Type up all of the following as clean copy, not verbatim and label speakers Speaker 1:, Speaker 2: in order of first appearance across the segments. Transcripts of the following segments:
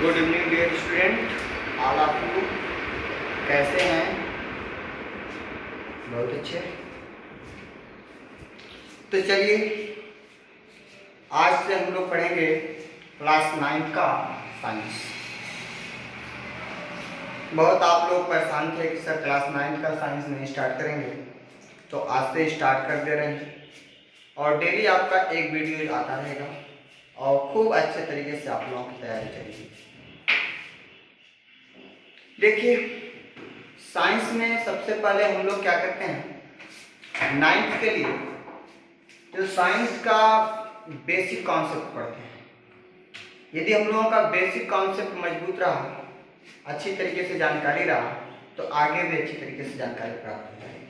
Speaker 1: Good evening dear student, all of you कैसे हैं? बहुत अच्छे। तो चलिए आज से हम लोग पढ़ेंगे क्लास 9 का साइंस। बहुत आप लोग परेशान थे कि सर क्लास 9 का साइंस नहीं स्टार्ट करेंगे, तो आज से स्टार्ट कर दे रहे हैं और डेली आपका एक वीडियो आता रहेगा और खूब अच्छे तरीके से आप लोगों की तैयारी चलेगी। देखिए, साइंस में सबसे पहले हम लोग क्या करते हैं, 9th के लिए जो साइंस का बेसिक कॉन्सेप्ट पढ़ते हैं। यदि हम लोगों का बेसिक कॉन्सेप्ट मजबूत रहा, अच्छी तरीके से जानकारी रहा, तो आगे भी अच्छी तरीके से जानकारी प्राप्त हो जाएगी।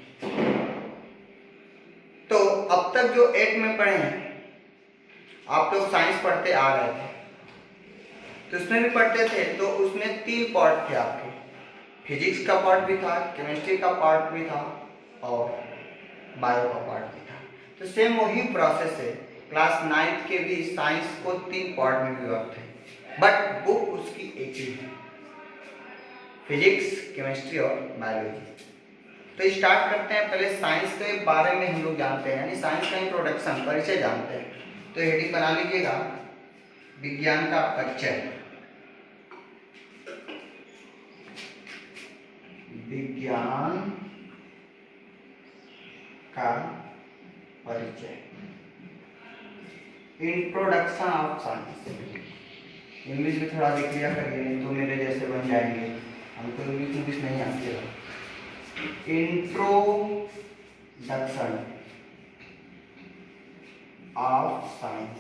Speaker 1: तो अब तक जो 8 में पढ़े हैं, आप लोग साइंस पढ़ते आ रहे थे, तो उसमें भी पढ़ते थे, तो उसमें 3 पार्ट थे आपके। फिजिक्स का पार्ट भी था, केमिस्ट्री का पार्ट भी था और बायो का पार्ट भी था। तो सेम वही प्रोसेस है, क्लास 9th के भी साइंस को 3 पार्ट में विभक्त है, बट बुक उसकी एक ही है, फिजिक्स, केमिस्ट्री और बायोलॉजी। तो स्टार्ट करते हैं। पहले साइंस के बारे में हम लोग जानते हैं, यानी साइंस का इंट्रोडक्शन, परिचय जानते हैं। तो हेडिंग बना लीजिएगा, विज्ञान का परिचय। विज्ञान का परिचय, इंट्रोडक्शन ऑफ साइंस। इंग्लिश में थोड़ा देख लिया करिए, नहीं तो मेरे जैसे बन जाएंगे, हमको इंग्लिश नहीं आती है। Introduction of science.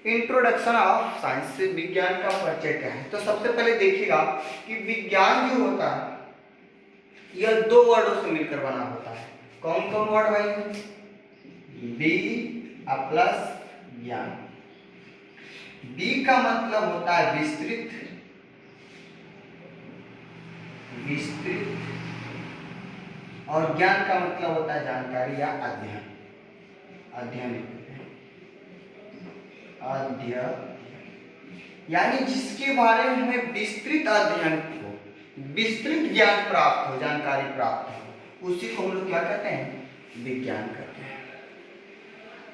Speaker 1: Introduction of science से विज्ञान का परिचय क्या है। तो सबसे पहले देखिएगा कि विज्ञान जो होता है यह 2 वर्डों से मिलकर बना होता है। कौन कौन वर्ड भाई? बी प्लस ज्ञान। बी का मतलब होता है विस्तृत, और ज्ञान का मतलब होता है जानकारी या अध्ययन। यानी जिसके बारे में हमें विस्तृत अध्ययन हो, विस्तृत ज्ञान प्राप्त हो, जानकारी प्राप्त हो, उसी को हम लोग क्या कहते हैं? विज्ञान कहते हैं।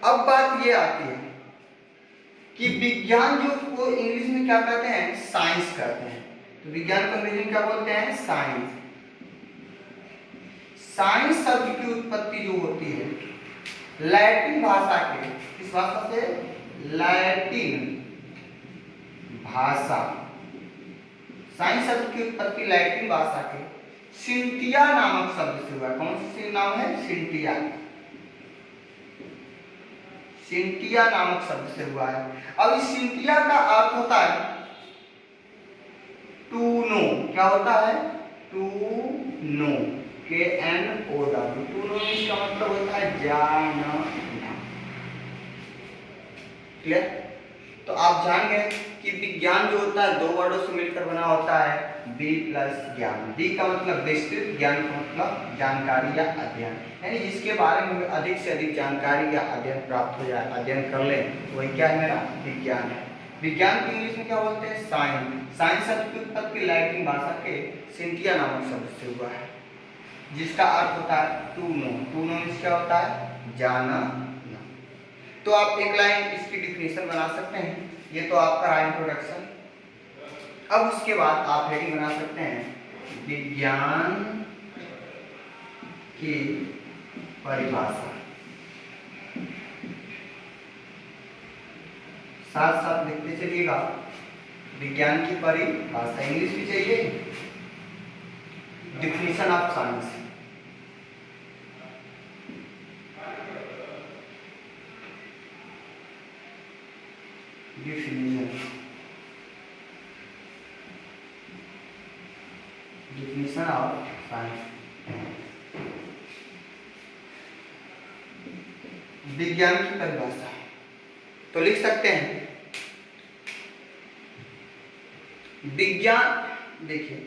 Speaker 1: अब बात ये आती है कि विज्ञान जो को इंग्लिश में क्या कहते हैं? साइंस कहते हैं। तो विज्ञान को अंग्रेजी में क्या बोलते हैं? साइंस। साइंस शब्द की उत्पत्ति जो होती है लैटिन भाषा के, किस भाषा से? लैटिन भाषा। साइंस शब्द की उत्पत्ति लैटिन भाषा के सिंटिया नामक शब्द से हुआ। कौन सा नाम है? सिंटिया। सिंटिया नामक शब्द से हुआ है। अब इस सिंटिया का अर्थ होता है टू नो। क्या होता है? To know, KNOW। To know इसका मतलब होता है जानना। क्लियर? तो आप जान गए कि विज्ञान जो होता है 2 वर्डों से मिलकर बना होता है, बी प्लस ज्ञान। बी का मतलब विस्तृत, ज्ञान का मतलब जानकारी या अध्ययन, यानी जिसके बारे में अधिक से अधिक जानकारी या अध्ययन प्राप्त हो जाए, अध्ययन कर ले, वही क्या है? मेरा विज्ञान है। विज्ञान को इंग्लिश में क्या बोलते हैं? साइंस। साइंस शब्द की उत्पत्ति लैटिन भाषा के सिंटिया नामक शब्द से हुआ है, जिसका अर्थ होता है टू नो। टू नो क्या होता है? जाना। तो आप एक लाइन इसकी डिफिनेशन बना सकते हैं। ये तो आपका रहा इंट्रोडक्शन। अब उसके बाद आप हेडिंग बना सकते हैं, विज्ञान की परिभाषा। साथ साथ लिखते चलिएगा, विज्ञान की परिभाषा। इंग्लिश भी चाहिए, definition of science. Definition of science. विज्ञान की परिभाषा तो लिख सकते हैं, विज्ञान। देखिए,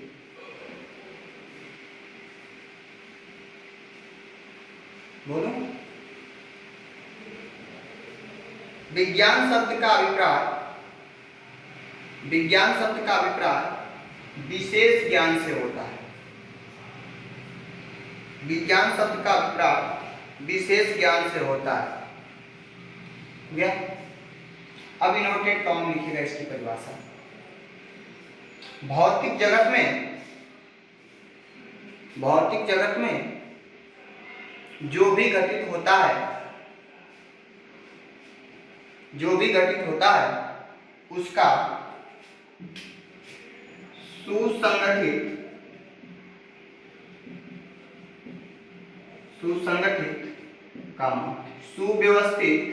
Speaker 1: बोलो। विज्ञान शब्द का अभिप्राय विशेष ज्ञान से होता है। विज्ञान शब्द का अभिप्राय विशेष ज्ञान से होता है। अब इनवर्टेड कॉमा लिखिएगा इसकी परिभाषा। भौतिक जगत में जो भी घटित होता है उसका सुसंगठित सुव्यवस्थित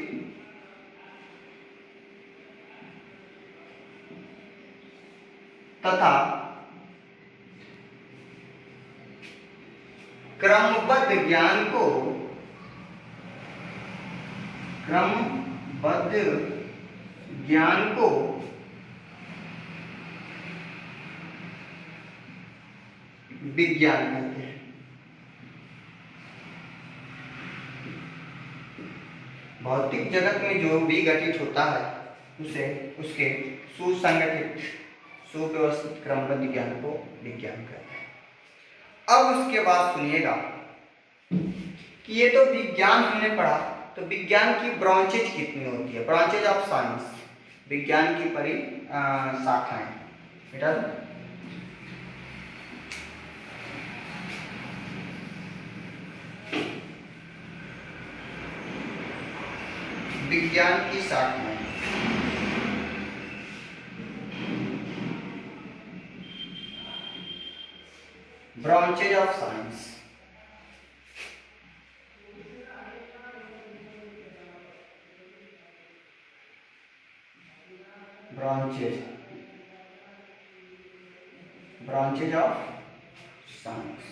Speaker 1: तथा क्रमबद्ध ज्ञान को विज्ञान कहते हैं। भौतिक जगत में जो भी घटित होता है उसे उसके सुसंगठित सुव्यवस्थित क्रमबद्ध ज्ञान को विज्ञान कहते हैं। अब उसके बाद सुनिएगा कि ये तो विज्ञान हमने पढ़ा, तो विज्ञान की ब्रांचेज कितनी होती है? ब्रांचेज ऑफ साइंस, विज्ञान की शाखाएं बेटा। विज्ञान की शाखाएं branches of science. Branches of science.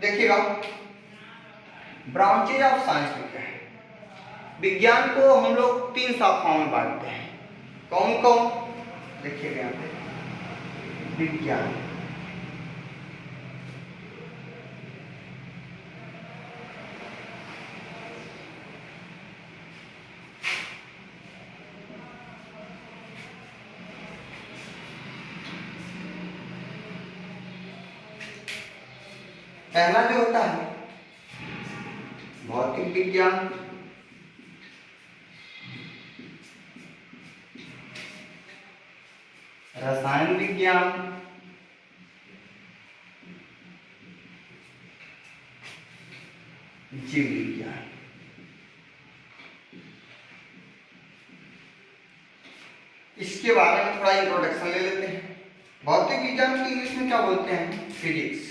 Speaker 1: देखिएगा ब्रांचेज ऑफ साइंस में क्या है। विज्ञान को हम लोग 3 शाखाओं में बांटते हैं। कौन कौन? देखिएगा यहाँ पे विज्ञान, पहला जो होता है भौतिक विज्ञान, रसायन विज्ञान, जीव विज्ञान। इसके बारे में थोड़ा इंट्रोडक्शन ले लेते हैं। भौतिक विज्ञान की इंग्लिश में क्या बोलते हैं? फिजिक्स।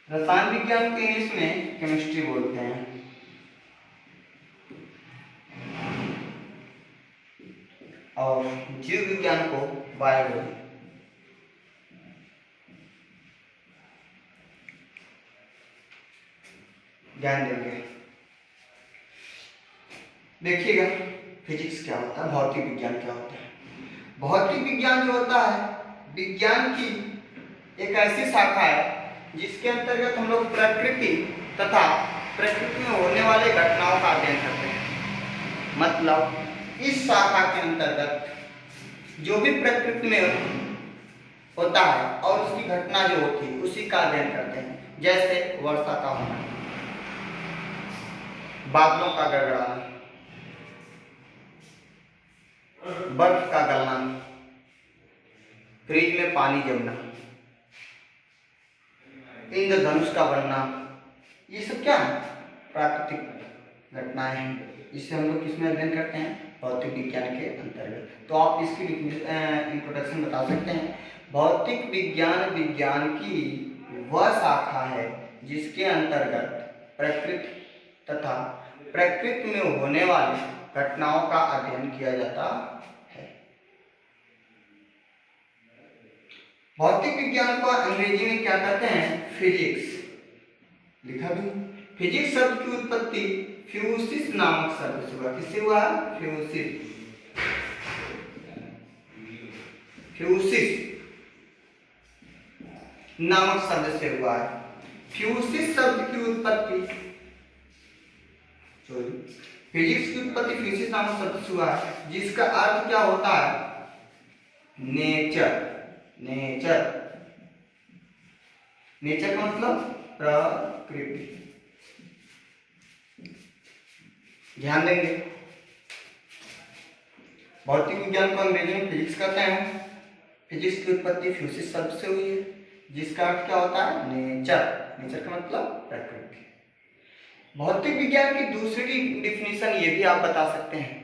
Speaker 1: रसायन विज्ञान की इंग्लिश में केमिस्ट्री बोलते हैं। और जीव विज्ञान को बायोलॉजी। ध्यान देंगे। देखिएगा फिजिक्स क्या होता है, भौतिक विज्ञान क्या होता है। भौतिक विज्ञान जो होता है विज्ञान की एक ऐसी शाखा है जिसके अंतर्गत हम लोग प्रकृति तथा प्रकृति में होने वाले घटनाओं का अध्ययन करते हैं। मतलब इस शाखा के अंतर्गत जो भी प्रकृति में होता है और उसकी घटना जो होती है उसी का अध्ययन करते हैं। जैसे वर्षा का होना, बादलों का गड़गड़ाना, बर्फ का गलना, फ्रिज में पानी जमना, इंद्रधनुष का बनना, ये सब क्या है? प्राकृतिक घटनाएं हैं। इससे हम लोग किसमें अध्ययन करते हैं? भौतिक विज्ञान के अंतर्गत। तो आप इसकी इंट्रोडक्शन बता सकते हैं। भौतिक विज्ञान विज्ञान की वह शाखा है जिसके अंतर्गत प्रकृति तथा प्रकृति में होने वाली घटनाओं का अध्ययन किया जाता है। भौतिक विज्ञान को अंग्रेजी में क्या कहते हैं? फिजिक्स। लिखा भी। फिजिक्स शब्द की उत्पत्ति फ्यूसिस नामक शब्द से हुआ। किससे हुआ? फ्यूसिस। नामक शब्द से हुआ है। फ्यूसिस शब्द की उत्पत्ति, फिजिक्स की उत्पत्ति फ्यूसिस नामक शब्द से हुआ है, जिसका अर्थ क्या होता है? नेचर। नेचर, नेचर का मतलब प्रकृति। ध्यान देंगे, भौतिक विज्ञान को अंग्रेजी में फिजिक्स कहते हैं। फिजिक्स की उत्पत्ति फ्यूसिस शब्द से हुई है, जिसका अर्थ क्या होता है? नेचर। नेचर का मतलब प्रकृति। भौतिक विज्ञान की दूसरी डिफिनीशन ये भी आप बता सकते हैं।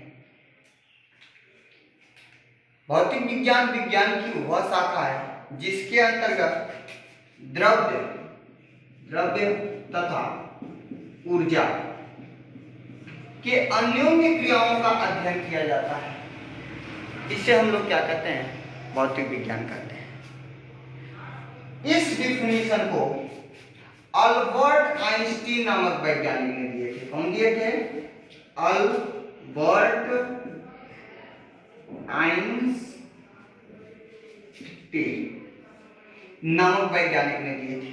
Speaker 1: भौतिक विज्ञान विज्ञान की वह शाखा है जिसके अंतर्गत द्रव्य तथा ऊर्जा के अन्योन्य क्रियाओं का अध्ययन किया जाता है। इसे हम लोग क्या कहते हैं? भौतिक विज्ञान कहते हैं। इस डिफिनीशन को अल्बर्ट आइंस्टीन नामक वैज्ञानिक ने दिए थे। कौन दिए थे? अल्बर्ट आइंस्टीन नामक वैज्ञानिक ने दिए थे।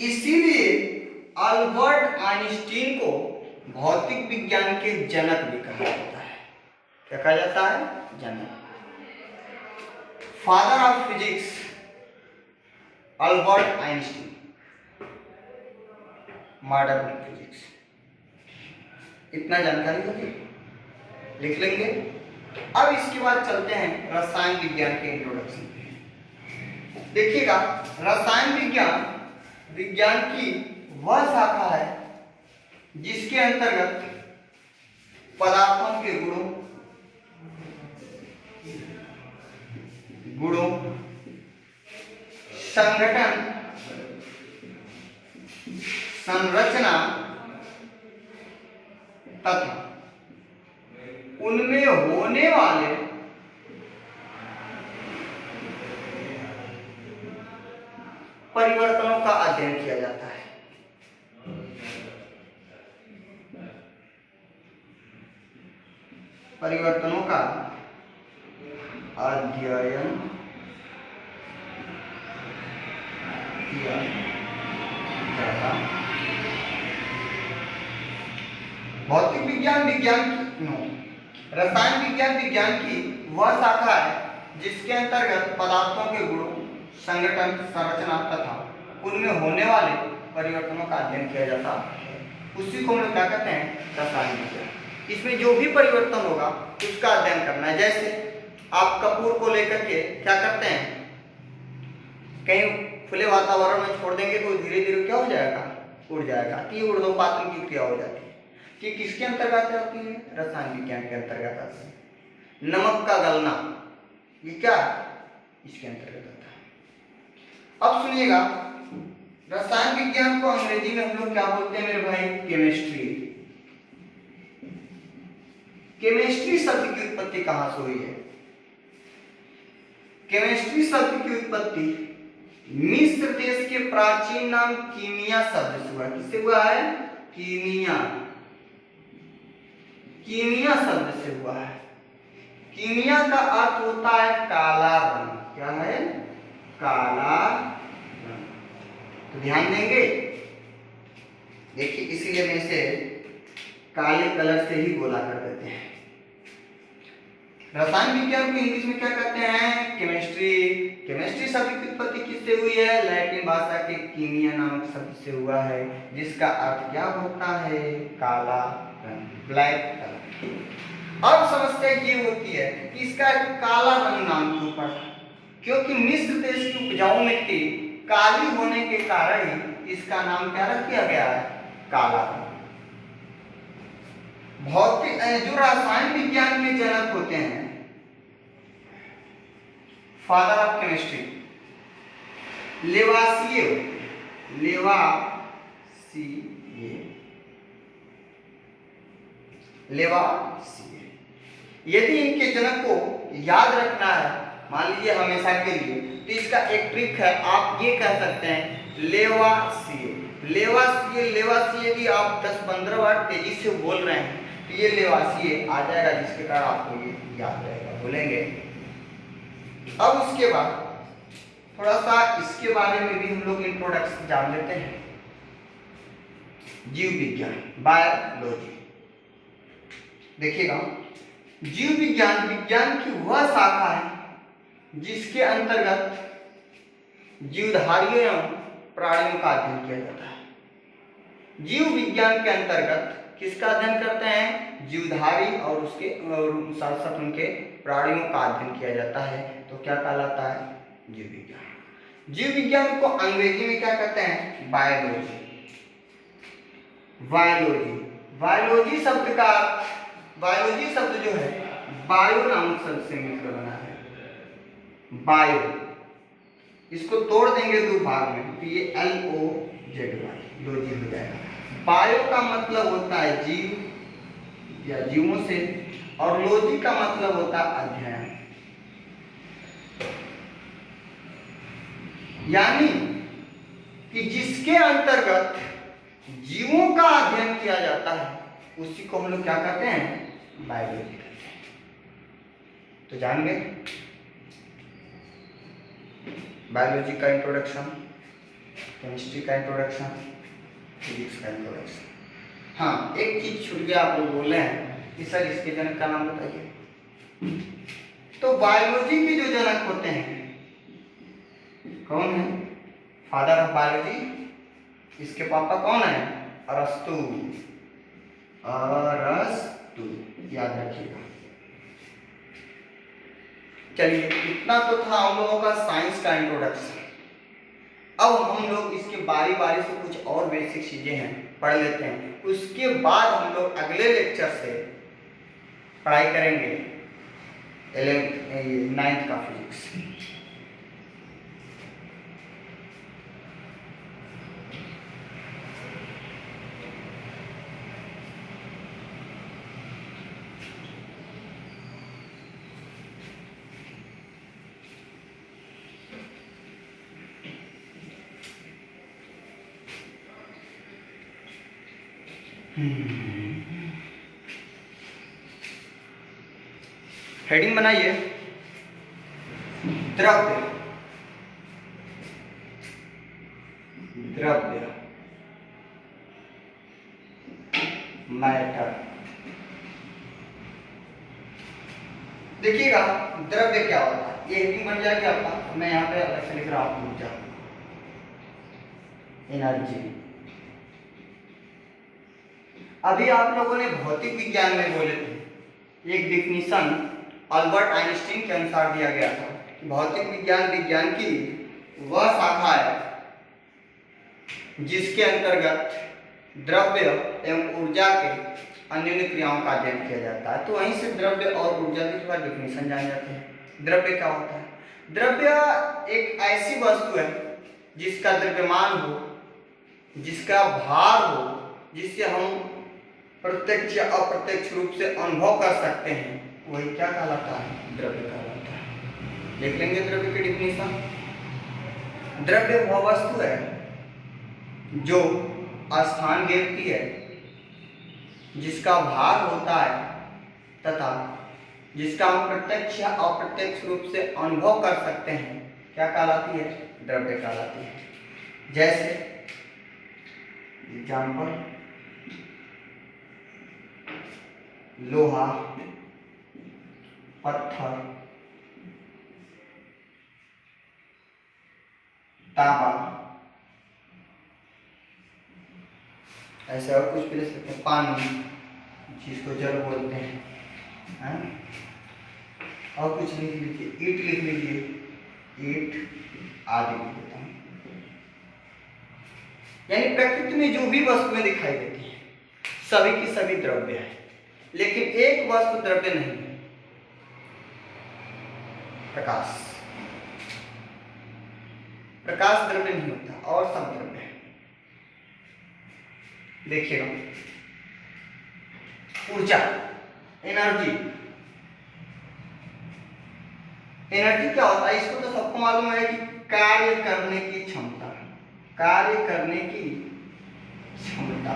Speaker 1: इसीलिए अल्बर्ट आइंस्टीन को भौतिक विज्ञान के जनक भी कहा जाता है। क्या कहा जाता है? जनक। Father of physics Albert Einstein, modern physics. इतना जानकारी होगी, लिख लेंगे। अब इसके बाद चलते हैं रसायन विज्ञान के इंट्रोडक्शन पे। देखिएगा, रसायन विज्ञान विज्ञान की वह शाखा है जिसके अंतर्गत पदार्थों के गुणों, संगठन, संरचना तथा उनमें होने वाले परिवर्तनों का अध्ययन किया जाता है। परिवर्तनों का अध्ययन किया जाता है। भौतिक विज्ञान रसायन विज्ञान विज्ञान की वह शाखा है जिसके अंतर्गत पदार्थों के गुणों, संगठन, संरचना तथा उनमें होने वाले परिवर्तनों का अध्ययन किया जाता है। उसी को हम लोग क्या कहते हैं? रसायन विज्ञान। इसमें जो भी परिवर्तन होगा उसका अध्ययन करना है। जैसे आप कपूर को लेकर के क्या करते हैं? कहीं खुले वातावरण में छोड़ देंगे तो धीरे धीरे क्या हो जाएगा? उड़ जाएगा। ये ऊर्ध्वपातन की क्रिया हो जाती है। कि किसके अंतर्गत आती है? रसायन विज्ञान के अंतर्गत आती है। नमक का गलना, ये क्या? इसके अंतर्गत आता है। अब सुनिएगा, रसायन विज्ञान को अंग्रेजी में हम लोग क्या बोलते हैं मेरे भाई? केमिस्ट्री। केमिस्ट्री शब्द की उत्पत्ति कहां से हुई है? केमिस्ट्री शब्द की उत्पत्ति मिस्र देश के प्राचीन नाम कीमिया शब्द से हुआ। किससे हुआ है? कीमिया। कीमिया शब्द से हुआ है। कीमिया का अर्थ होता है काला रंग। क्या है? काला रंग। तो ध्यान देंगे, देखिए इसीलिए मैं इसे काले कलर से ही बोला कर देते हैं। रसायन विज्ञान को इंग्लिश में क्या कहते हैं? केमिस्ट्री। केमिस्ट्री शब्द की उत्पत्ति किससे हुई है? लैटिन भाषा के कीमिया नामक शब्द से हुआ है, जिसका अर्थ क्या होता है? काला रंग, ब्लैक कलर। अब समस्या ये होती है कि इसका काला रंग नाम क्यों पड़ा? क्योंकि मिस्र देश की उपजाऊ मिट्टी काली होने के कारण ही इसका नाम क्या रख दिया गया है? काला रंग। भौतिक जो रसायन विज्ञान के जनक होते हैं, फादर ऑफ केमिस्ट्री, लेवासिए। यदि इनके जनक को याद रखना है, मान लीजिए हमेशा के लिए, तो इसका एक ट्रिक है। आप ये कह सकते हैं लेवासिए। लेवासिए यदि आप 10-15 बार तेजी से बोल रहे हैं तो ये लेवासिए आ जाएगा, जिसके कारण आपको ये याद रहेगा। बोलेंगे। अब उसके बाद थोड़ा सा इसके बारे में भी हम लोग इंट्रोडक्शन जान लेते हैं। जीव विज्ञान, बायोलॉजी। देखिएगा, जीव विज्ञान विज्ञान की वह शाखा है जिसके अंतर्गत जीवधारियों एवं प्राणियों का अध्ययन किया जाता है। जीव विज्ञान के अंतर्गत किसका अध्ययन करते हैं? जीवधारी और उसके साथ साथ उनके प्राणियों का अध्ययन किया जाता है। तो क्या कहलाता है? जीव विज्ञान। जीव विज्ञान को अंग्रेजी में क्या कहते हैं? बायोलॉजी। बायोलॉजी, बायोलॉजी शब्द का, बायोलॉजी शब्द जो है बायो नामक शब्द से मिलकर बना है। बायो, इसको तोड़ देंगे दो भाग में तो ये LOGY लॉजी हो जाएगा। बायो का मतलब होता है जीव या जीवों से, और लॉजी का मतलब होता है अध्ययन। यानी कि जिसके अंतर्गत जीवों का अध्ययन किया जाता है उसी को हम लोग क्या कहते हैं? बायोलॉजी कहते हैं। तो जान गए बायोलॉजी का इंट्रोडक्शन, केमिस्ट्री का इंट्रोडक्शन, फिजिक्स का इंट्रोडक्शन। हाँ, एक चीज छूट गया, आप लोग बोल रहे हैं कि सर इसके जनक का नाम बताइए। तो बायोलॉजी के जो जनक होते हैं कौन है? फादर ऑफ बायोलॉजी, इसके पापा कौन है? अरस्तु। अरस्तु, याद रखिएगा। चलिए, इतना तो था हम लोगों का साइंस का इंट्रोडक्शन। अब हम लोग इसके बारी बारी से कुछ और बेसिक चीजें हैं पढ़ लेते हैं। उसके बाद हम लोग अगले लेक्चर से पढ़ाई करेंगे 9th का फिजिक्स। हेडिंग बनाइए, द्रव्य। द्रव्य, मैटर। देखिएगा द्रव्य क्या होता है, ये हेडिंग बन जाएगी आपका। मैं यहाँ पे अलग से लिख रहा हूँ ऊर्जा, एनर्जी। अभी आप लोगों ने भौतिक विज्ञान में बोले थे, एक डिफिनीशन अल्बर्ट आइंस्टीन के अनुसार दिया गया था कि भौतिक विज्ञान विज्ञान की वह शाखा है जिसके अंतर्गत द्रव्य एवं ऊर्जा के अन्य क्रियाओं का अध्ययन किया जाता है। तो वहीं से द्रव्य और ऊर्जा की थोड़ा डिफिनीशन जान जाते हैं। द्रव्य क्या होता है? द्रव्य एक ऐसी वस्तु है जिसका द्रव्यमान हो, जिसका भार हो, जिससे हम प्रत्यक्ष या अप्रत्यक्ष रूप से अनुभव कर सकते हैं, वही क्या कहलाता है? द्रव्य कहलाता है। देख लेंगे द्रव्य की डिफिनीशन। द्रव्य वह वस्तु है जो स्थान घेरती है, जिसका भार होता है तथा जिसका हम प्रत्यक्ष या अप्रत्यक्ष रूप से अनुभव कर सकते हैं, क्या कहलाती है? द्रव्य कहलाती है। जैसे एग्जाम्पल, लोहा, पत्थर, तांबा, ऐसे और कुछ भी ले सकते हैं। पानी, जिसको जल बोलते हैं, और कुछ लिख लीजिए, ईंट लिख लीजिए, ईंट आदि लिख देता हूं। यानी प्रकृति में जो भी वस्तुएं दिखाई देती हैं सभी की सभी द्रव्य है, लेकिन एक वस्तु द्रव्य नहीं है, प्रकाश। प्रकाश द्रव्य नहीं होता, और सब द्रव्य है। देखिएगा, ऊर्जा, एनर्जी। एनर्जी क्या होता है? इसको तो सबको मालूम है कि कार्य करने की क्षमता, कार्य करने की क्षमता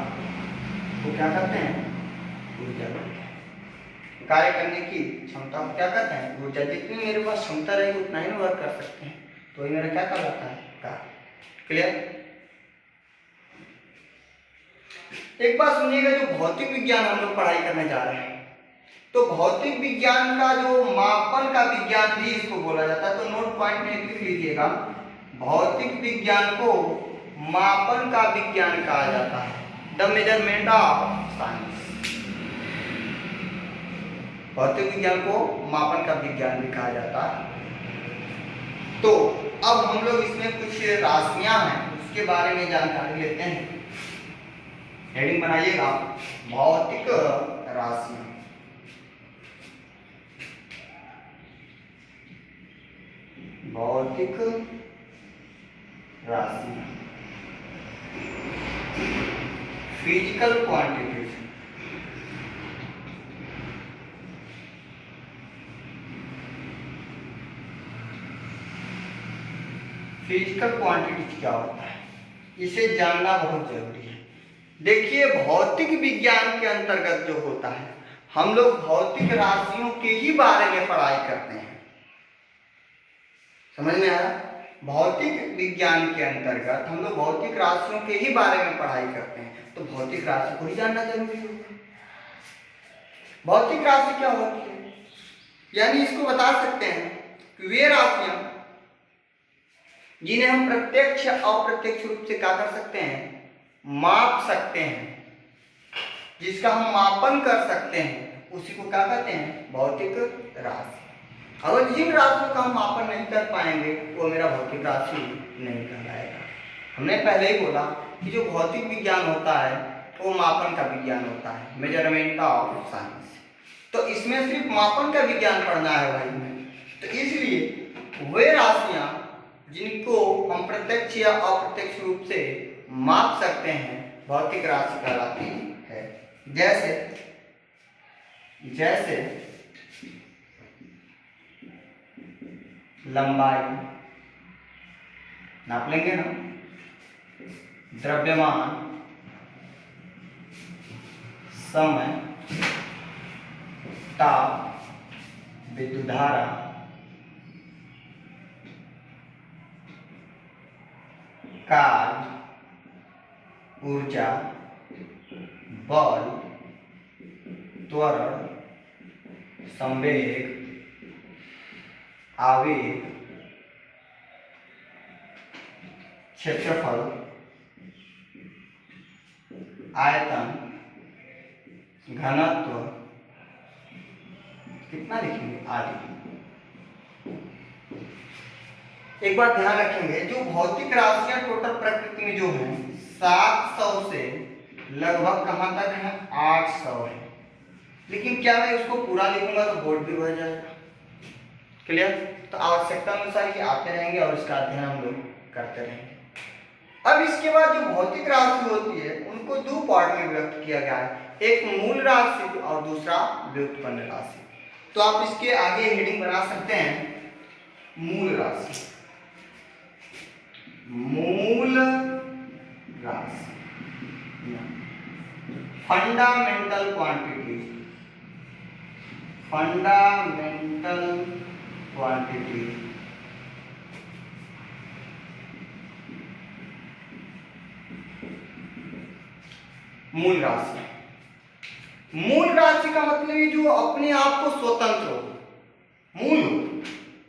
Speaker 1: को क्या कहते हैं? ऊर्जा कहते हैं। कार्य करने की क्षमता को क्या कहते हैं? ऊर्जा। जितनी मेरे पास क्षमता रहेगी उतना ही वर्क कर सकते हैं। तो ये मेरा क्या कहलाता है, कार्य। क्लियर। एक बात सुनिएगा, जो भौतिक विज्ञान हम लोग पढ़ाई करने जा रहे हैं, तो भौतिक विज्ञान का जो मापन का विज्ञान भी इसको बोला जाता है। तो नोट पॉइंट में लिख लीजिएगा, भौतिक विज्ञान को मापन का विज्ञान कहा जाता है, द मेजरमेंट ऑफ साइंस। भौतिक विज्ञान को मापन का विज्ञान भी कहा जाता है। तो अब हम लोग इसमें कुछ राशियां हैं उसके बारे में जानकारी लेते हैं। हेडिंग बनाइएगा, भौतिक राशियां। भौतिक राशियां, फिजिकल क्वांटिटीज। फिजिकल क्वांटिटीज क्या होता है, इसे जानना बहुत जरूरी है। देखिए, भौतिक विज्ञान के अंतर्गत जो होता है, हम लोग भौतिक राशियों के ही बारे में पढ़ाई करते हैं। समझ में आया? भौतिक विज्ञान के अंतर्गत हम लोग भौतिक राशियों के ही बारे में पढ़ाई करते हैं, तो भौतिक राशि को ही जानना जरूरी होता है। भौतिक राशि क्या होती है, यानी इसको बता सकते हैं कि वे राशियां जिन्हें हम प्रत्यक्ष अप्रत्यक्ष रूप से क्या कर सकते हैं, माप सकते हैं, जिसका हम मापन कर सकते हैं, उसी को क्या कहते हैं, भौतिक राशि। अगर जिन राशियों का हम मापन नहीं कर पाएंगे वो मेरा भौतिक राशि नहीं कहलाएगा। हमने पहले ही बोला कि जो भौतिक विज्ञान होता है वो मापन का विज्ञान होता है, मेजरमेंट ऑफ साइंस। तो इसमें सिर्फ मापन का विज्ञान पढ़ना है भाई में। तो इसलिए वे राशियां जिनको हम प्रत्यक्ष या अप्रत्यक्ष रूप से माप सकते हैं, भौतिक राशि कहलाती है। जैसे जैसे लंबाई नाप लेंगे ना, द्रव्यमान, समय, ताप, विद्युत धारा, काल, ऊर्जा, बल, त्वरण, संवेग, आवेग, क्षेत्रफल, आयतन, घनत्व, कितना लिखेंगे, आदि। एक बात ध्यान रखेंगे, जो भौतिक राशियां टोटल प्रकृति में जो है 700 से लगभग कहां तक है, 800 है। लेकिन क्या मैं उसको पूरा लिखूंगा तो बोर्ड भी भर जाएगा। क्लियर? तो आवश्यकता अनुसार ये आते रहेंगे और इसका अध्ययन हम लोग करते रहेंगे। अब इसके बाद जो भौतिक राशि होती है उनको दो पार्ट में व्यक्त किया गया है, एक मूल राशि और दूसरा व्युत्पन्न राशि। तो आप इसके आगे हेडिंग बना सकते हैं, मूल राशि। मूल राशि, फंडामेंटल क्वांटिटी, फंडामेंटल क्वांटिटी। मूल राशि, मूल राशि का मतलब है जो अपने आप को स्वतंत्र हो, मूल हो,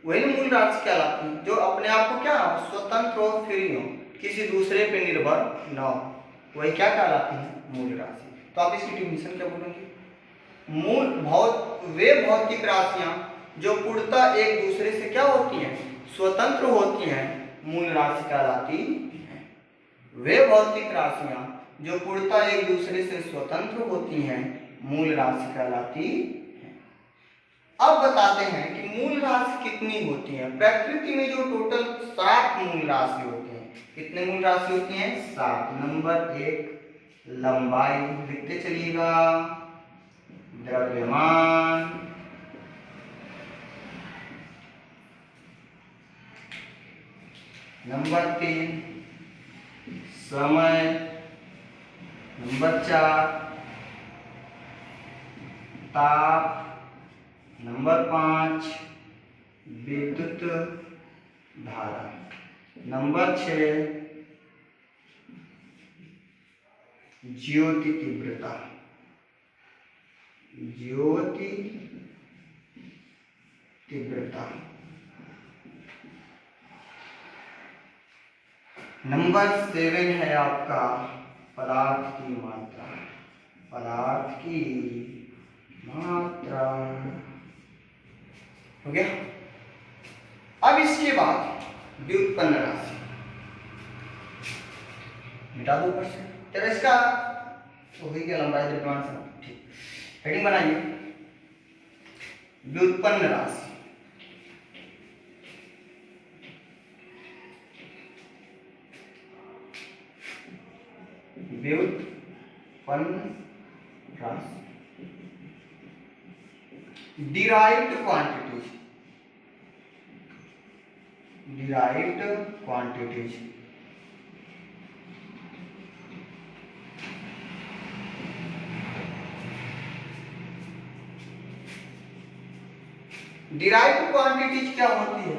Speaker 1: वही मूल राशि कहलाती है। जो अपने आप को क्या स्वतंत्र हो, फ्री हो, किसी दूसरे पे निर्भर न हो, वही क्या कहलाती है, मूल राशि। तो आप इसकी डिफिनेशन क्या बोलेंगे, वे भौतिक राशियां जो पूर्णतः एक दूसरे से क्या होती हैं, स्वतंत्र होती हैं, मूल राशि कहलाती हैं। वे भौतिक राशियां जो पूर्णतः एक दूसरे से स्वतंत्र होती हैं, मूल राशि कहलाती हैं। अब बताते हैं कि मूल राशि कितनी होती है। प्रकृति में जो टोटल 7 मूल राशि होती हैं। कितने मूल राशि होती हैं, 7। नंबर 1 लंबाई, लिखते चलिएगा, द्रव्यमान, नंबर 3 समय, नंबर 4 ताप, नंबर 5 विद्युत धारा। नंबर 6 ज्योति तीव्रता। ज्योति तीव्रता। नंबर 7 है आपका पदार्थ की मात्रा। पदार्थ की मात्रा हो गया। अब इसके बाद व्युत्पन्न राशि मिटा दो ऊपर से। चलो इसका तो हो गया लंबाई द्रव्यमान से। ठीक, हेडिंग बनाइए व्युत्पन्न राशि। व्युत्पन्न राशि derived quantities. Derived quantities derived quantities क्या होती है?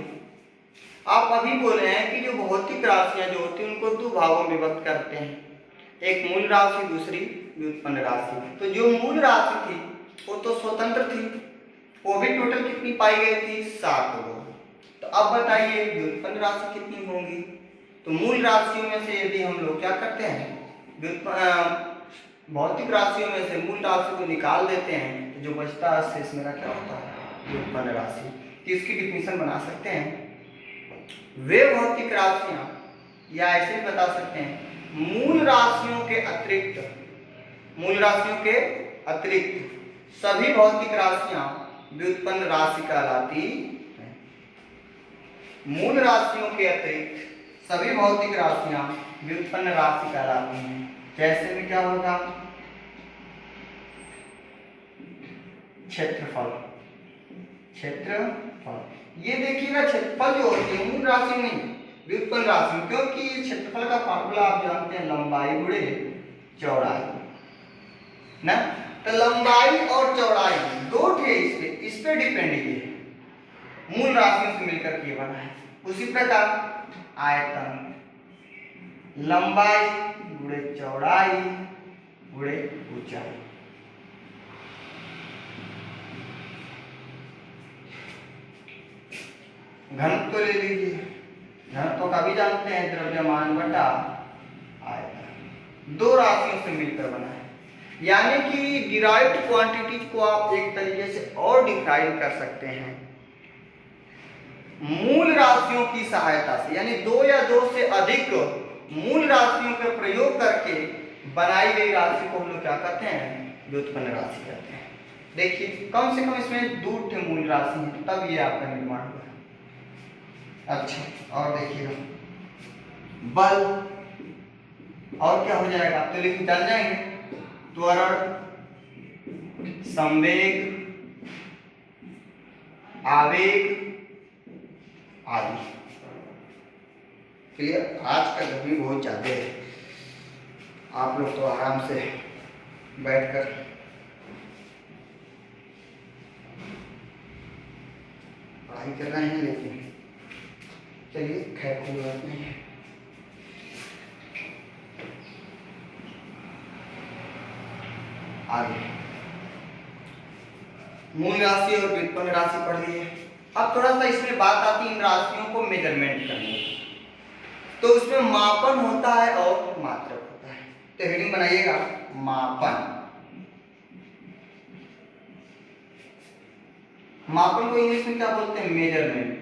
Speaker 1: आप अभी बोल रहे हैं कि जो भौतिक राशियां जो होती हैं उनको दो भागों में विभक्त करते हैं, एक मूल राशि दूसरी व्युत्पन्न राशि। तो जो मूल राशि थी वो तो स्वतंत्र थी, वो भी टोटल कितनी पाई गई थी? 7 गो। तो अब बताइए व्युत्पन्न राशि कितनी होंगी? तो मूल राशियों में से यदि हम लोग क्या करते हैं, भौतिक राशियों में से मूल राशि को निकाल देते हैं, तो जो बचता है शेष मेरा क्या होता है? व्युत्पन्न राशि। तो इसकी डिफिनीशन बना सकते हैं, वे भौतिक राशियां, या ऐसे भी बता सकते हैं मूल राशियों के अतिरिक्त, मूल राशियों के अतिरिक्त सभी भौतिक राशियां व्युत्पन्न राशि कहलाती हैं। मूल राशियों के अतिरिक्त सभी भौतिक राशियां व्युत्पन्न राशि कहलाती हैं। जैसे में क्या होगा? क्षेत्रफल। क्षेत्रफल, ये देखिएगा क्षेत्रफल जो होती है मूल राशि नहीं व्युत्पन्न राशि में, क्योंकि क्षेत्रफल का फार्मूला आप जानते हैं लंबाई गुणे चौड़ाई ना। तो लंबाई और चौड़ाई दो थे इस पे डिपेंड किए, मूल राशियों से मिलकर के बना है। उसी प्रकार आयतन, लंबाई गुणे चौड़ाई गुणे ऊंचाई। घनत्व ले लीजिए, घनत्व का भी जानते हैं द्रव्यमान बटा आयतन, दो राशियों से मिलकर बना है। यानी कि डिराइव्ड क्वांटिटीज को आप एक तरीके से और डिफाइन कर सकते हैं, मूल राशियों की सहायता से, यानी दो या दो से अधिक मूल राशियों का प्रयोग करके बनाई गई राशि को हम लोग क्या कहते हैं? व्युत्पन्न राशि कहते हैं। देखिए कम से कम इसमें 2 मूल राशि है, तब ये आपका निर्माण हुआ। अच्छा, और देखिएगा बल, और क्या हो जाएगा? तो लिख जान जाएंगे त्वरण, संवेग, आवेग आदि। क्लियर? आज का गर्मी बहुत ज्यादा है, आप लोग तो आराम से बैठकर पढ़ाई कर रहे हैं, लेकिन चलिए खैर कोई बात नहीं है। आगे मूल राशि और व्युत्पन्न राशि पढ़ ली है। अब थोड़ा सा इसमें बात आती है इन राशियों को मेजरमेंट करने की। तो उसमें मापन होता है और मात्रक होता है। तो हेडिंग बनाइएगा मापन। मापन को इंग्लिश में क्या बोलते हैं? मेजरमेंट।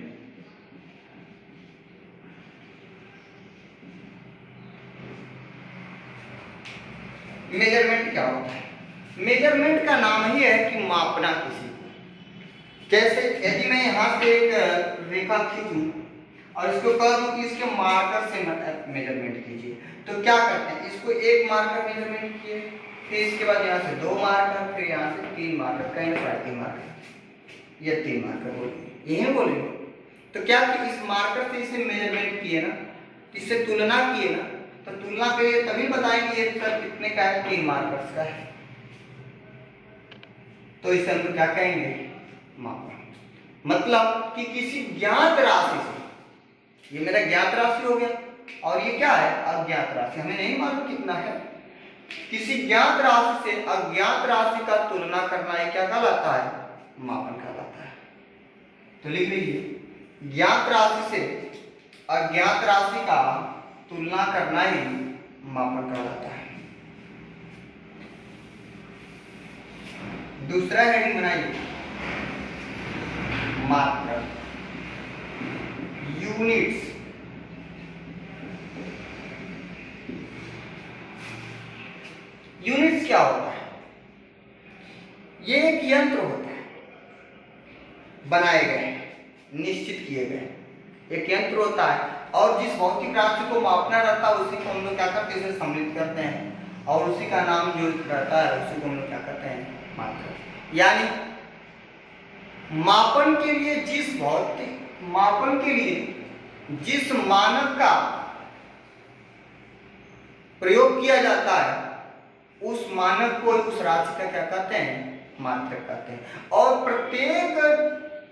Speaker 1: मेजरमेंट क्या होता है? मेजरमेंट का नाम ही है कि मापना किसी को। जैसे यदि मैं यहाँ से एक रेखा खींचूं और इसको कह दूं कि इसके मार्कर से मेजरमेंट कीजिए, तो क्या करते हैं? इसको एक मार्कर मेजरमेंट किए, फिर इसके बाद यहाँ से 2 मार्कर, फिर यहाँ से 3 मार्कर, कहीं 3.5 मार्कर या 3 मार्कर बोले, यही बोलेंगे। तो क्या कि इस मार्कर से इसे मेजरमेंट किए ना, इससे तुलना किए ना, तो तुलना पे तभी बताएंगे ये सर कितने का है? 3 मार्कर्स का है। तो इसे हम क्या कहेंगे? मापन। मतलब कि किसी ज्ञात राशि से ये मेरा ज्ञात राशि हो गया, और ये क्या है? अज्ञात राशि। हमें नहीं मालूम कितना है। किसी ज्ञात राशि से अज्ञात राशि का तुलना करना ये क्या कहलाता है? मापन कहलाता है। तो लिख लीजिए, ज्ञात राशि से अज्ञात राशि का तुलना करना ही मापन कहलाता है। दूसरा हेडिंग बनाइए, मात्रक, यूनिट्स। यूनिट्स क्या होता है? ये एक यंत्र होता है, बनाए गए, निश्चित किए गए एक यंत्र होता है, और जिस भौतिक राशि को मापना रहता है उसी को हम लोग क्या करते हैं? उसे सम्मिलित करते हैं, और उसी का नाम जो रहता है उसी को हम लोग क्या करते हैं? मात्रक। यानी मापन के लिए जिस मानक का प्रयोग किया जाता है उस मानक को, उस राशि का क्या कहते हैं? मात्रक कहते हैं। और प्रत्येक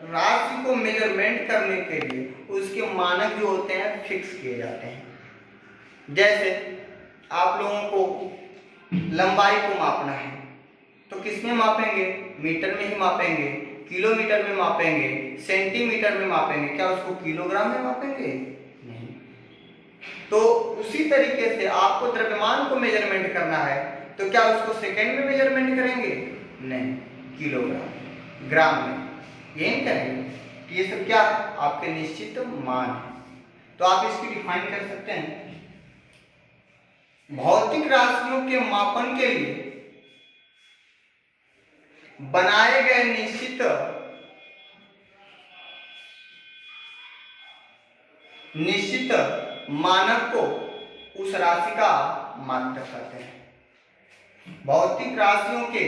Speaker 1: राशि को मेजरमेंट करने के लिए उसके मानक जो होते हैं फिक्स किए जाते हैं। जैसे आप लोगों को लंबाई को मापना है तो किस में मापेंगे? मीटर में ही मापेंगे, किलोमीटर में मापेंगे, सेंटीमीटर में मापेंगे। क्या उसको किलोग्राम में मापेंगे? नहीं। तो उसी तरीके से आपको द्रव्यमान को मेजरमेंट करना है तो क्या उसको सेकंड में मेजरमेंट करेंगे? नहीं, किलोग्राम, ग्राम में, यही करेंगे। ये सब क्या है? आपके निश्चित मान है। तो आप इसकी डिफाइन कर सकते हैं। भौतिक राशियों के मापन के लिए बनाए गए निश्चित मानक को उस राशि का मात्रक कहते हैं। भौतिक राशियों के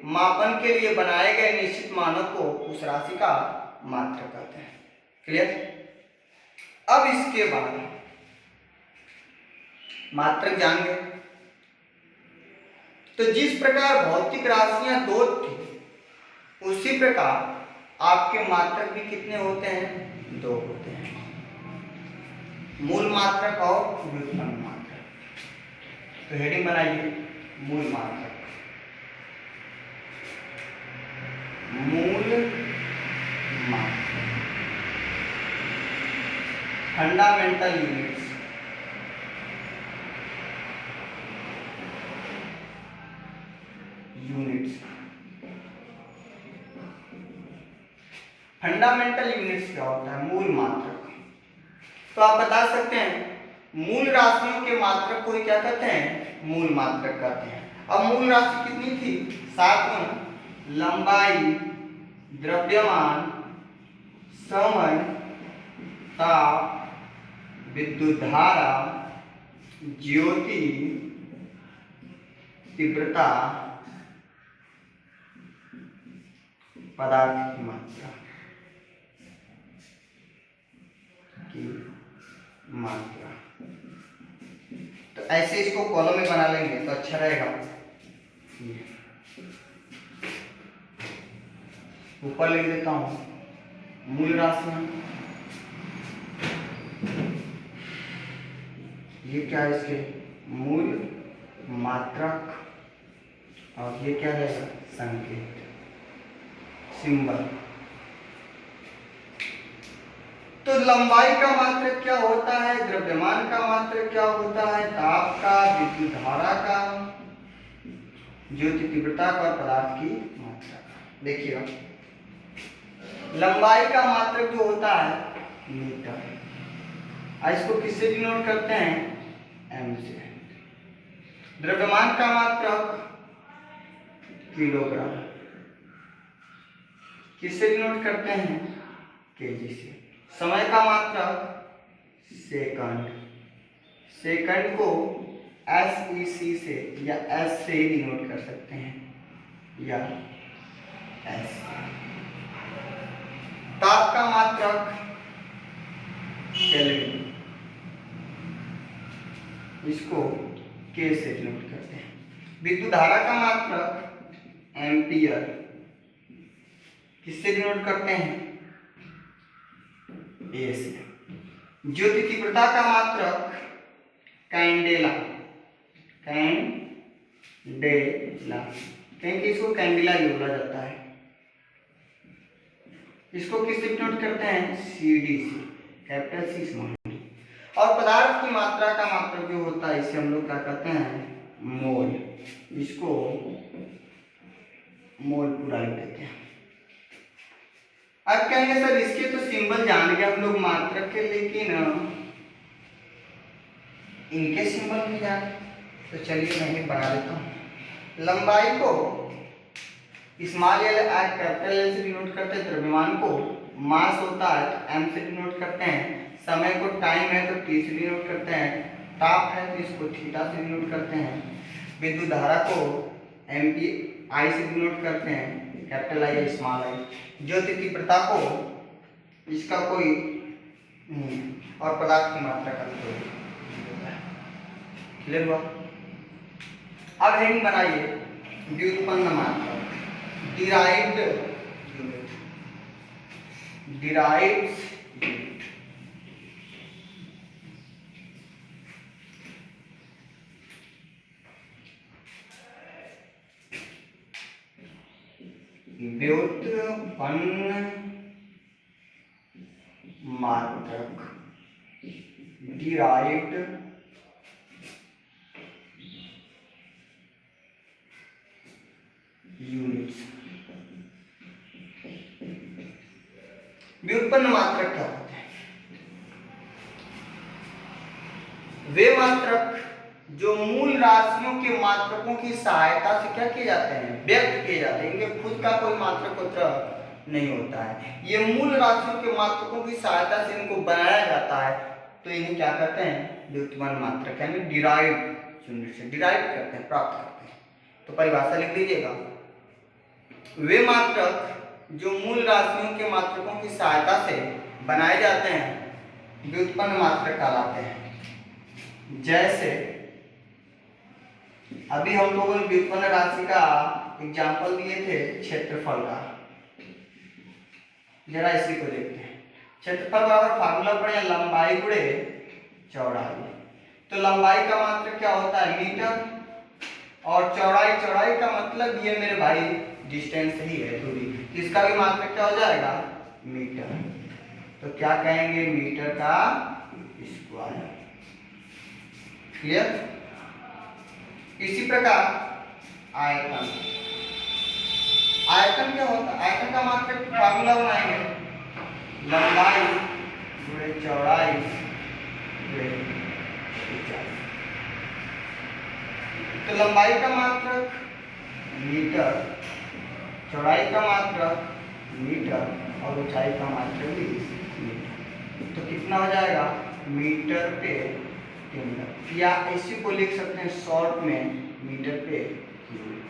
Speaker 1: मापन के लिए बनाए गए निश्चित मानक को उस राशि का मात्रक कहते हैं। क्लियर? अब इसके बाद मात्रक जान गए। तो जिस प्रकार भौतिक राशियां दो थी उसी प्रकार आपके मात्रक भी कितने होते हैं? दो होते हैं, मूल मात्रक और व्युत्पन्न मात्रक। तो हेडिंग बनाइए, मूल मात्रक, मूल मात्रक, फंडामेंटल यूनिट्स। फंडामेंटल यूनिट्स क्या होता है? मूल मात्रक। तो आप बता सकते हैं मूल राशियों के मात्रक को क्या कहते हैं? मूल मात्रक कहते हैं। अब मूल राशि कितनी थी? 7 गुना लंबाई, द्रव्यमान, समय, ताप, विद्युत धारा, ज्योति, तीव्रता, पदार्थ की मात्रा तो ऐसे इसको कॉलम में बना लेंगे तो अच्छा रहेगा। ऊपर लिख देता हूं मूल राशि। ये क्या है? इसके मूल मात्रक, और ये क्या रहेगा? संकेत, सिंबल। तो लंबाई का मात्रक क्या होता है? द्रव्यमान का मात्रक क्या होता है? ताप का, विद्युत धारा का, ज्योति तीव्रता का, और पदार्थ की मात्रा का। देखिएगा, लंबाई का मात्रक जो होता है मीटर, इसको किससे डिनोट करते हैं? एम से। द्रव्यमान का मात्रक किलोग्राम, किससे डिनोट करते हैं? केजी से। समय का मात्रक सेकंड, सेकंड को SEC से या S से ही डिनोट कर सकते हैं, या S। ताप का मात्रक केल्विन, इसको K से डिनोट करते हैं। विद्युत धारा का मात्रक एम्पियर, किससे डिनोट करते हैं? A से। ज्योति तीव्रता का मात्रक कैंडेला, क्योंकि इसको कैंडेला भी बोला जाता है। इसको किससे डिनोट करते हैं? CD से, कैपिटल C स्मॉल d। और पदार्थ की मात्रा का मात्रक जो होता है इसे हम लोग क्या कहते हैं? मोल। इसको मोल पूरा लिख देते हैं। अब कहेंगे सर इसके तो सिंबल जान गए हम लोग मात्रक के, लेकिन इनके सिंबल नहीं जाने, तो चलिए मैं ही बना देता हूँ। लंबाई को स्मॉल एल कैपिटल एल से डिनोट करते हैं, द्रव्यमान को मास होता है तो m से डिनोट करते हैं, समय को टाइम है तो t से डिनोट करते हैं, ताप है तो इसको थीटा से डिनोट करते हैं, विद्युत धारा को एम्पीआई से डिनोट करते हैं, कैपिटल आई स्मॉल आई। ज्योति तीव्रता को इसका कोई और पदार्थ की मात्रा का कोई। क्लियर हुआ? अब हेडिंग बनाइए व्युत्पन्न मात्रक, डिराइव्ड यूनिट, डिराइव्ड यूनिट। व्युत्पन्न मात्रक, डिराइव्ड यूनिट्स। व्युत्पन्न मात्रक क्या होते हैं? वे मात्रक जो मूल राशियों के मात्रकों की सहायता से क्या किए जाते हैं? व्यक्त किए जाते हैं। इनके खुद का कोई मात्रक होता नहीं होता है, ये मूल राशियों के मात्रकों की सहायता से इनको बनाया जाता है, तो इन्हें क्या कहते हैं? व्युत्पन्न मात्रक, यानी डिराइव्ड यूनिट से डिराइव करते हैं, प्राप्त करते हैं। तो परिभाषा लिख लीजिएगा, वे मात्रक जो मूल राशियों के मात्रकों की सहायता से बनाए जाते हैं व्युत्पन्न मात्रक कहलाते हैं। जैसे अभी हम लोगों ने व्युत्पन्न राशि का एग्जाम्पल दिए थे क्षेत्रफल का, जरा इसी को देखते हैं। क्षेत्रफल बराबर फार्मूला पढ़े लंबाई गुणे चौड़ाई। तो लंबाई का मात्रक क्या होता है? मीटर, और चौड़ाई, चौड़ाई का मतलब ये मेरे भाई डिस्टेंस ही है, दूरी, इसका भी मात्रक क्या हो जाएगा? मीटर। तो क्या कहेंगे? मीटर का स्क्वायर। क्लियर? इसी प्रकार आयतन, आयतन क्या होता है? आयतन का मात्रक फार्मूला बनाएंगे लंबाई गुणे चौड़ाई गुणे ऊंचाई। तो लंबाई का मात्रक मीटर, चौड़ाई का मात्रक मीटर और ऊंचाई का मात्रक भी मीटर। तो कितना हो जाएगा? मीटर पे किलोमीटर, या इसी को लिख सकते हैं शॉर्ट में मीटर पे किलोमीटर।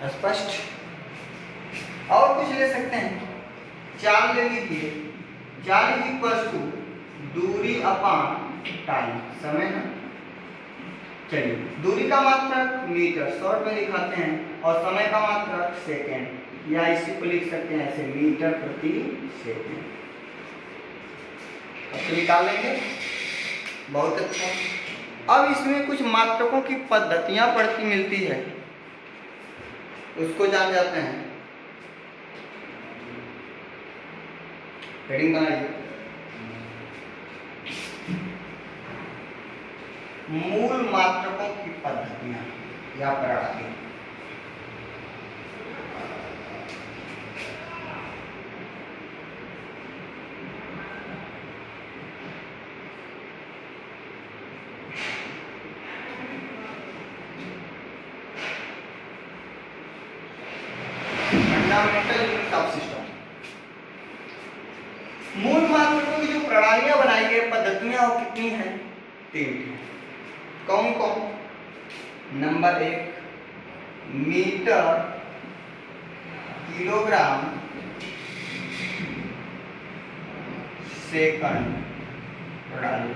Speaker 1: स्पष्ट? और कुछ ले सकते हैं, चाल ले लीजिए, चाल इज इक्वल टू दूरी अपान टाइम, समय ना। चलिए, दूरी का मात्रक मीटर शॉर्ट में दिखाते हैं, और समय का मात्रक सेकेंड, या इसी को लिख सकते हैं ऐसे मीटर प्रति सेकेंड। अब तो निकाल लेंगे, बहुत अच्छा। अब इसमें कुछ मात्रकों की पद्धतियां पढ़ती मिलती है, उसको जान जाते हैं। हेडिंग बनाइए, मूल मात्रकों की पद्धतियां या प्रणाली। Fundamental unit of system. मूल मात्रकों की जो प्रणालियां बनाई गई, पद्धतियां वो कितनी हैं? 3 हैं। कौन कौन? नंबर 1 मीटर किलोग्राम सेकंड प्रणाली।